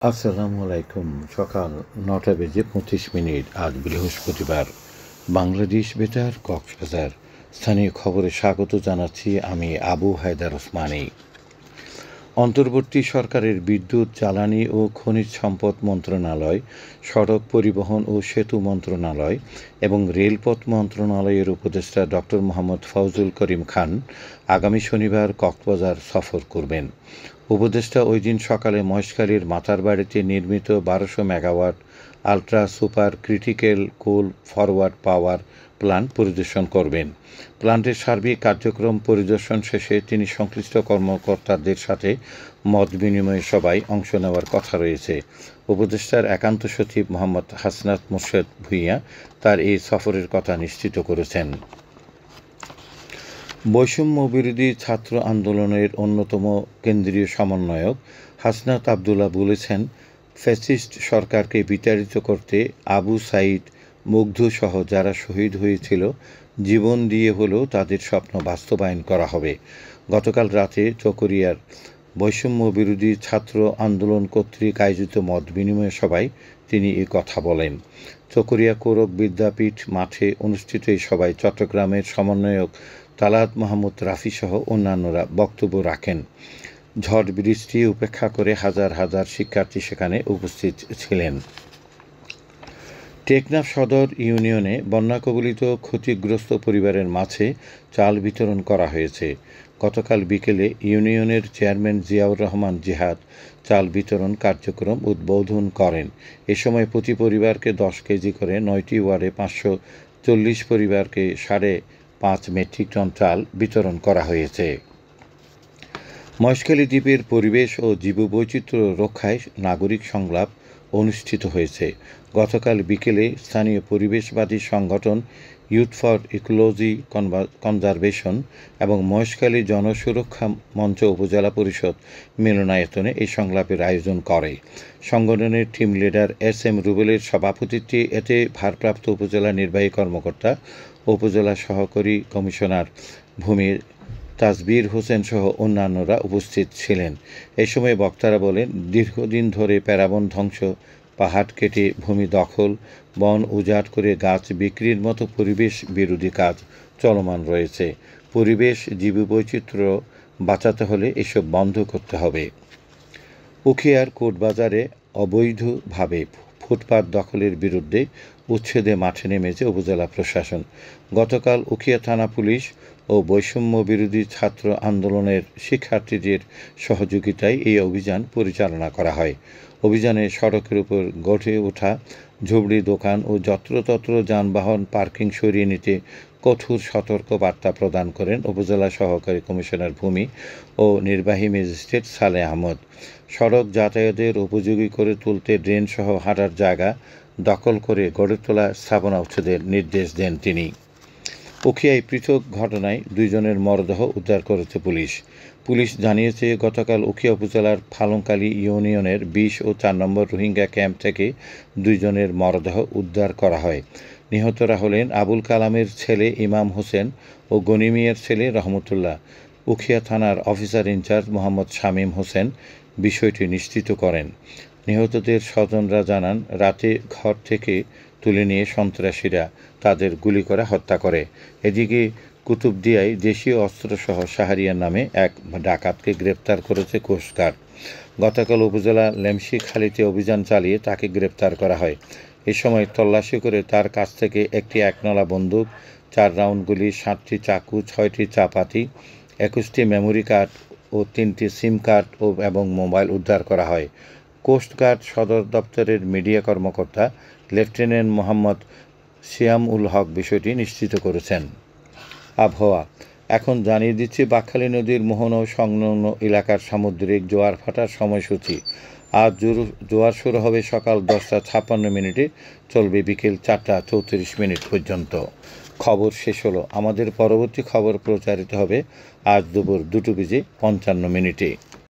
আসসালামু আলাইকুম। সকাল ৯:২৫ আজ বৃহস্পতিবার। বাংলাদেশ বেতার, কক্সবাজার। স্থানীয় খবরে স্বাগত জানাচ্ছি আমি আবু হায়দার ওসমানী। অন্তর্বর্তী সরকারের বিদ্যুৎ, জ্বালানি ও খনিজ সম্পদ মন্ত্রণালয়, সড়ক পরিবহন ও সেতু মন্ত্রণালয় এবং রেলপথ মন্ত্রণালয়ের উপদেষ্টা ডক্টর মোহাম্মদ ফজলুল করিম খান আগামী শনিবার কক্সবাজার সফর করবেন। উপদেষ্টা ওই দিন সকালে মহেশখালীর মাতারবাড়িতে নির্মিত ১২০০ মেগাওয়াট আলট্রা সুপার ক্রিটিক্যাল কোল ফরওয়ার্ড পাওয়ার প্ল্যান্ট পরিদর্শন করবেন। প্ল্যান্টের সার্বিক কার্যক্রম পরিদর্শন শেষে তিনি সংশ্লিষ্ট কর্মকর্তাদের সাথে মত বিনিময় সভায় অংশ নেওয়ার কথা রয়েছে। উপদেষ্টার একান্ত সচিব মোহাম্মদ হাসনাত মোর্শেদ ভূঁইয়া তার এই সফরের কথা নিশ্চিত করেছেন। বৈষম্য বিরোধী ছাত্র আন্দোলনের অন্যতম কেন্দ্রীয় সমন্বয়ক হাসনাত আবদুল্লাহ বলেছেন, ফ্যাসিস্ট সরকারকে বিতাড়িত করতে আবু সাঈদ, মুগ্ধসহ যারা শহীদ হয়েছিল জীবন দিয়ে হলেও তাদের স্বপ্ন বাস্তবায়ন করা হবে। গতকাল রাতে চকরিয়ার বৈষম্য বিরোধী ছাত্র আন্দোলন কর্তৃক আয়োজিত মত বিনিময় সভায় তিনি এই কথা বলেন। চকরিয়া কৌরব বিদ্যাপীঠ মাঠে অনুষ্ঠিত এই সভায় চট্টগ্রামের সমন্বয়ক তালাত মাহমুদ রাফিসহ অন্যান্যরা বক্তব্য রাখেন। ঝড় বৃষ্টি উপেক্ষা করে হাজার হাজার শিক্ষার্থী সেখানে উপস্থিত ছিলেন। টেকনাফ সদর ইউনিয়নে বন্যা কবলিত ক্ষতিগ্রস্ত পরিবারের মাঝে চাল বিতরণ করা হয়েছে। গতকাল বিকেলে ইউনিয়নের চেয়ারম্যান জিয়াউর রহমান জিহাদ চাল বিতরণ কার্যক্রম উদ্বোধন করেন। এ সময় প্রতি পরিবারকে 10 কেজি করে 9টি ওয়ার্ডে 540 পরিবারকে 5.5 মেট্রিক টন চাল বিতরণ করা হয়েছে। মহেশখালী দ্বীপের পরিবেশ ও জীববৈচিত্র্য রক্ষায় নাগরিক সংলাপ অনুষ্ঠিত হয়েছে। গতকাল বিকেলে স্থানীয় পরিবেশবাদী সংগঠন ইউথ ফর ইকোলজি কনজারভেশন এবং মহেশখালী জনসুরক্ষা মঞ্চ উপজেলা পরিষদ মিলনায়তনে এই সংলাপের আয়োজন করে। সংগঠনের টিম লিডার SM রুবেলের সভাপতিত্বে এতে ভারপ্রাপ্ত উপজেলা নির্বাহী কর্মকর্তা, উপজেলা সহকারী কমিশনার ভূমি তাজবির হোসেন সহ অন্যান্যরা উপস্থিত ছিলেন। এই সময় বক্তারা বলেন, দীর্ঘদিন ধরে প্যারাবন ধ্বংস, পাহাড় কেটে ভূমি দখল, বন উজাড় করে গাছ বিক্রির মতো পরিবেশ বিরোধী কাজ চলমান রয়েছে। পরিবেশ, জীববৈচিত্র্য বাঁচাতে হলে এসব বন্ধ করতে হবে। উখিয়ার কোটবাজারে অবৈধভাবে ফুটপাত দখলের বিরুদ্ধে উচ্ছেদে মাঠে নেমেছে উপজেলা প্রশাসন। গতকাল উখিয়া থানা পুলিশ ও বৈষম্য বিরোধী ছাত্র আন্দোলনের শিক্ষার্থীদের সহযোগিতায় এই অভিযান পরিচালনা করা হয়। অভিযানে সড়কের উপর গড়ে ওঠা ঝুবড়ি দোকান ও যত্রতত্র যানবাহন পার্কিং সরিয়ে নিতে কঠোর সতর্ক বার্তা প্রদান করেন উপজেলা সহকারী কমিশনার ভূমি ও নির্বাহী ম্যাজিস্ট্রেট সালেহ আহমদ। সড়ক যাতায়াতের উপযোগী করে তুলতে ড্রেনসহ হাঁটার জায়গা দখল করে গড়ে তোলা স্থাপনা উচ্ছেদের নির্দেশ দেন তিনি। উখিয়ায় পৃথক ঘটনায় 2 জনের মরদেহ উদ্ধার করেছে পুলিশ। পুলিশ জানিয়েছে, গতকাল উখিয়া উপজেলার ফালংকালী ইউনিয়নের 20 ও 4 নম্বর রোহিঙ্গা ক্যাম্প থেকে 2 জনের মরদেহ উদ্ধার করা হয়। নিহতরা হলেন আবুল কালামের ছেলে ইমাম হোসেন ও গনিমিয়ার ছেলে রহমতুল্লাহ। উখিয়া থানার অফিসার ইনচার্জ মোহাম্মদ শামীম হোসেন বিষয়টি নিশ্চিত করেন। নিহতদের স্বজনরা জানান, রাতে ঘর থেকে তুলে নিয়ে সন্ত্রাসীরা তাদের গুলি করে হত্যা করে। এদিকে কুতুবদিয়ায় দেশীয় অস্ত্রসহ শাহরিয়ার নামে এক ডাকাতকে গ্রেপ্তার করেছে কোস্টগার্ড। গতকাল উপজেলা লেমশিখালীতে অভিযান চালিয়ে তাকে গ্রেপ্তার করা হয়। এ সময় তল্লাশি করে তার কাছ থেকে একটি 1 নলা বন্দুক, 4 রাউন্ড গুলি, 7টি চাকু, 6টি চাপাতি, 21টি মেমোরি কার্ড ও 3টি সিম কার্ড এবং মোবাইল উদ্ধার করা হয়। কোস্টগার্ড সদর দপ্তরের মিডিয়া কর্মকর্তা লেফটেন্যান্ট মোহাম্মদ সিয়াম-উল হক বিষয়টি নিশ্চিত করেছেন। আবহাওয়া এখন জানিয়ে দিচ্ছি বাঁকখালী নদীর মোহনা ও সংলগ্ন এলাকার সামুদ্রিক জোয়ার ভাটার সময়সূচি। আজ জোয়ার শুরু হবে সকাল 10:56 চলবে বিকেল 4:34 পর্যন্ত। খবর শেষ হলো। আমাদের পরবর্তী খবর প্রচারিত হবে আজ দুপুর 2:55।